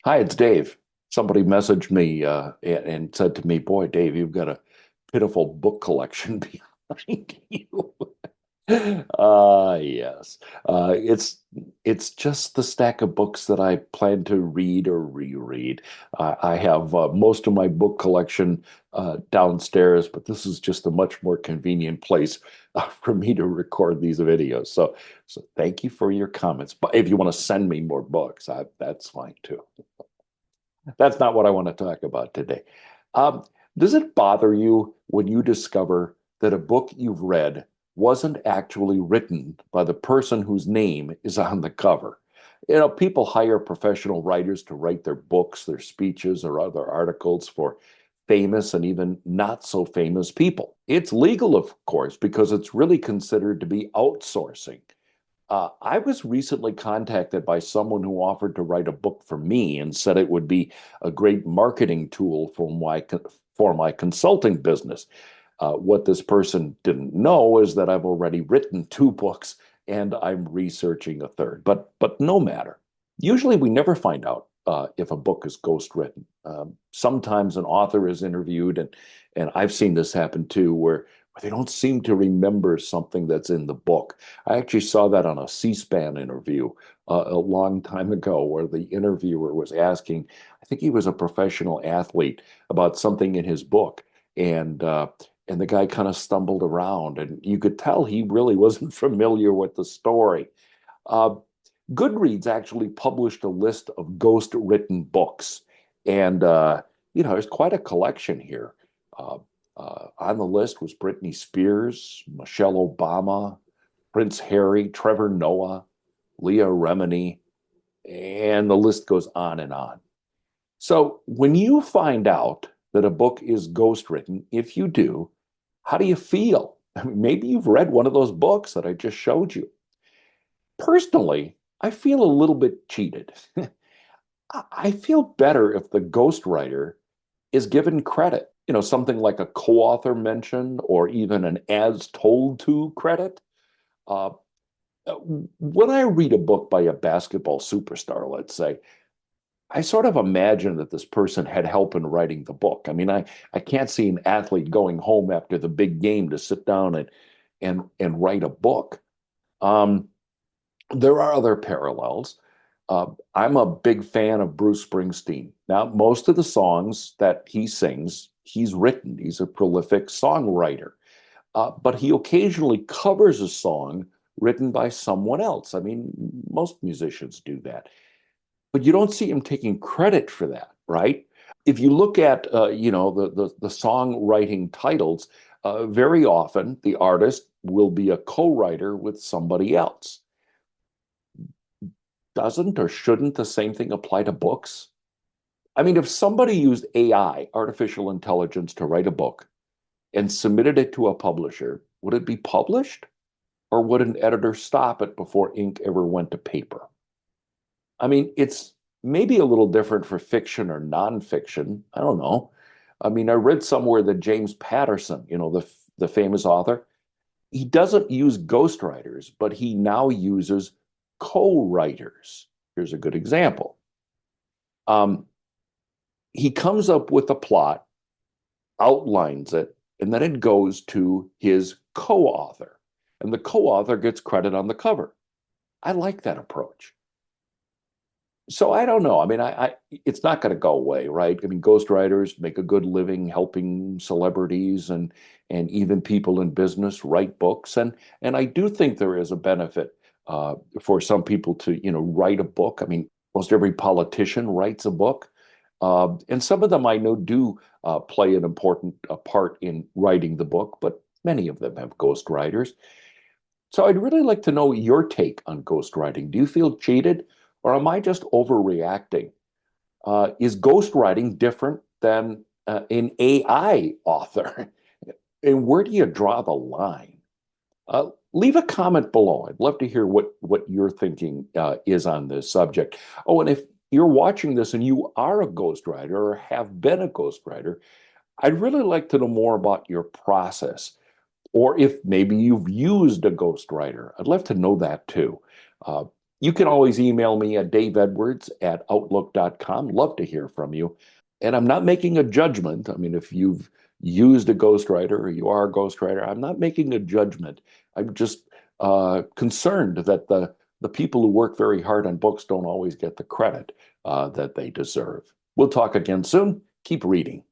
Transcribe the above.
Hi, it's Dave. Somebody messaged me and said to me, "Boy, Dave, you've got a pitiful book collection behind you." Yes. It's just the stack of books that I plan to read or reread. I have most of my book collection downstairs, but this is just a much more convenient place for me to record these videos. So thank you for your comments. But if you want to send me more books, that's fine too. That's not what I want to talk about today. Um, does it bother you when you discover that a book you've read wasn't actually written by the person whose name is on the cover? People hire professional writers to write their books, their speeches, or other articles for famous and even not so famous people. It's legal, of course, because it's really considered to be outsourcing. I was recently contacted by someone who offered to write a book for me and said it would be a great marketing tool for my consulting business. What this person didn't know is that I've already written two books and I'm researching a third. But no matter. Usually, we never find out if a book is ghostwritten. Sometimes an author is interviewed, and I've seen this happen too, where they don't seem to remember something that's in the book. I actually saw that on a C-SPAN interview a long time ago, where the interviewer was asking, I think he was a professional athlete, about something in his book, and uh, and the guy kind of stumbled around, and you could tell he really wasn't familiar with the story. Uh, Goodreads actually published a list of ghost-written books, and there's quite a collection here. Uh, on the list was Britney Spears, Michelle Obama, Prince Harry, Trevor Noah, Leah Remini, and the list goes on and on. So when you find out that a book is ghostwritten, if you do, how do you feel? I mean, maybe you've read one of those books that I just showed you. Personally, I feel a little bit cheated. I feel better if the ghostwriter is given credit, something like a co-author mention or even an as told to credit. Uh, when I read a book by a basketball superstar, let's say, I sort of imagine that this person had help in writing the book. I mean, I can't see an athlete going home after the big game to sit down and write a book. Um, there are other parallels. I'm a big fan of Bruce Springsteen. Now, most of the songs that he sings, he's written. He's a prolific songwriter. But he occasionally covers a song written by someone else. I mean, most musicians do that. But you don't see him taking credit for that, right? If you look at, the songwriting titles, very often the artist will be a co-writer with somebody else. Doesn't or shouldn't the same thing apply to books? I mean, if somebody used AI, artificial intelligence, to write a book and submitted it to a publisher, would it be published? Or would an editor stop it before ink ever went to paper? I mean, it's maybe a little different for fiction or nonfiction. I don't know. I mean, I read somewhere that James Patterson, the famous author, he doesn't use ghostwriters, but he now uses co-writers. Here's a good example. Um, he comes up with a plot, outlines it, and then it goes to his co-author, and the co-author gets credit on the cover. I like that approach. So I don't know. I mean, it's not going to go away, right? I mean, ghostwriters make a good living helping celebrities and even people in business write books, and I do think there is a benefit for some people to write a book. I mean, most every politician writes a book, and some of them I know do play an important part in writing the book, but many of them have ghostwriters. So I'd really like to know your take on ghostwriting. Do you feel cheated, or am I just overreacting? Is ghostwriting different than an AI author? And where do you draw the line? Leave a comment below. I'd love to hear what your thinking is on this subject. Oh, and if you're watching this and you are a ghostwriter or have been a ghostwriter, I'd really like to know more about your process. Or if maybe you've used a ghostwriter, I'd love to know that too. Uh, You can always email me at daveedwards@outlook.com. Love to hear from you. And I'm not making a judgment. I mean, if you've used a ghostwriter or you are a ghostwriter, I'm not making a judgment. I'm just concerned that the people who work very hard on books don't always get the credit that they deserve. We'll talk again soon. Keep reading.